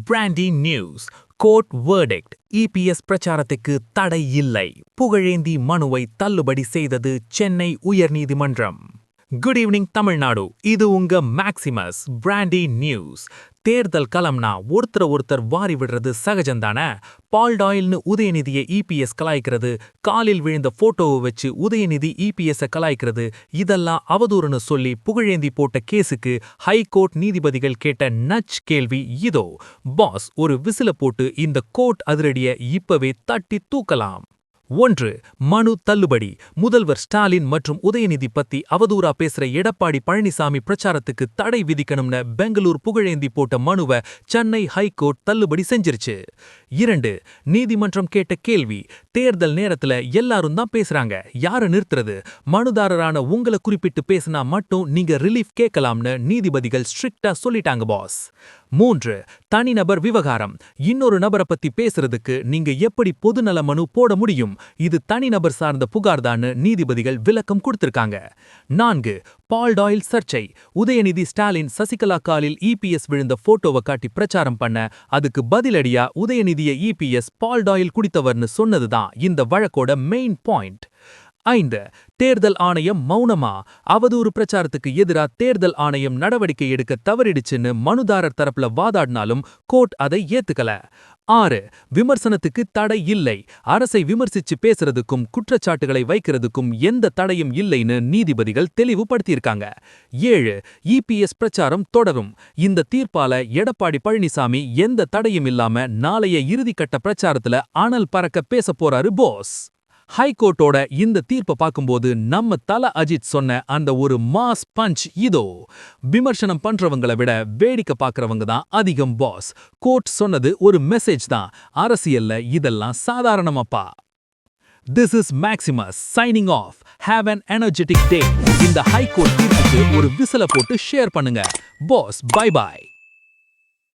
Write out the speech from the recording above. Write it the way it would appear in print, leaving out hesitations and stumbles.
Brandy news court verdict EPS பிரச்சாரத்துக்கு தடை இல்லை. புகழேந்தி மனுவை தள்ளுபடி செய்தது சென்னை உயர்நீதிமன்றம். குட் ஈவினிங் தமிழ்நாடு, இது உங்க மேக்சிமஸ் பிராண்டி நியூஸ். தேர்தல் களம்னா ஒருத்தர் வாரி விடுறது சகஜம்தானே. பால்டாயில்னு உதயநிதியை இபிஎஸ் கலாய்க்கிறது, காலில் விழுந்த போட்டோவை வச்சு உதயநிதி இபிஎஸ் கலாய்க்கிறது, இதெல்லாம் அவதூறுன்னு சொல்லி புகழேந்தி போட்ட கேஸுக்கு ஹைகோர்ட் நீதிபதிகள் கேட்ட நச் கேள்வி இதோ. பாஸ் ஒரு விசில போட்டு இந்த கோர்ட் அதிரடியை இப்பவே தட்டி தூக்கலாம். 1. மனு தள்ளுபடி. முதல்வர் ஸ்டாலின் மற்றும் உதயநிதி பத்தி அவதூறா பேசுற எடப்பாடி பழனிசாமி பிரச்சாரத்துக்கு தடை விதிக்கணும்னு பெங்களூர் புகழேந்தி போட்ட மனுவை சென்னை ஹைகோர்ட் தள்ளுபடி செஞ்சிருச்சு. 2. நீதிமன்றம் கேட்ட கேள்வி. தேர்தல் நேரத்துல எல்லாரும் தான் பேசுறாங்க, யார நிறுத்துறது? மனுதாரரான உங்களை குறிப்பிட்டு பேசினா மட்டும் நீங்க ரிலீஃப் கேட்கலாம்னு நீதிபதிகள் ஸ்ட்ரிக்டா சொல்லிட்டாங்க பாஸ். 3. தனிநபர் விவகாரம். இன்னொரு நபரை பத்தி பேசுறதுக்கு நீங்க எப்படி பொதுநல மனு போட முடியும்? இது தனிநபர் சார்ந்த புகார்தான்னு நீதிபதிகள் விளக்கம் கொடுத்திருக்காங்க. 4. பால்டாயில் சர்ச்சை. உதயநிதி ஸ்டாலின் சசிகலா காலில் இபிஎஸ் விழுந்த போட்டோவை காட்டி பிரச்சாரம் பண்ண, அதுக்கு பதிலடியா உதயநிதியை இபிஎஸ் பால்டாயில் குடித்தவர்னு சொன்னதுதான் இந்த வழக்கோட மெயின் பாயிண்ட். 5. தேர்தல் ஆணையம் மௌனமா? அவதூறு பிரச்சாரத்துக்கு எதிரா தேர்தல் ஆணையம் நடவடிக்கை எடுக்க தவறிடுச்சுன்னு மனுதாரர் தரப்புல வாதாடினாலும் கோர்ட் அதை ஏத்துக்கல. 6. விமர்சனத்துக்கு தடை இல்லை. அரசை விமர்சிச்சு பேசுறதுக்கும் குற்றச்சாட்டுகளை வைக்கிறதுக்கும் எந்த தடையும் இல்லைன்னு நீதிபதிகள் தெளிவுபடுத்தியிருக்காங்க. 7. இபிஎஸ் பிரச்சாரம் தொடரும். இந்த தீர்ப்பால எடப்பாடி பழனிசாமி எந்த தடையும் இல்லாம நாளைய இறுதிக்கட்ட பிரச்சாரத்துல அனல் பறக்க பேச போறாரு போஸ். ஹைகோர்ட்டோட இந்த தீர்ப்பை பார்க்கும்போது நம்ம தல அஜித் சொன்ன அந்த ஒரு மாஸ் பஞ்ச் இதோ. விமர்சனம் பண்றவங்களை விட வேடிக்கை பார்க்கறவங்க தான் அதிகம் பாஸ். கோர்ட் சொன்னது ஒரு மெசேஜ் தான், அரசியல்ல இதெல்லாம் சாதாரணமாப்பா. This is Maximus signing off. Have an energetic day. இந்த ஹைகோர்ட் தீர்ப்புக்கு ஒரு விசில போட்டு ஷேர் பண்ணுங்க. Boss bye by.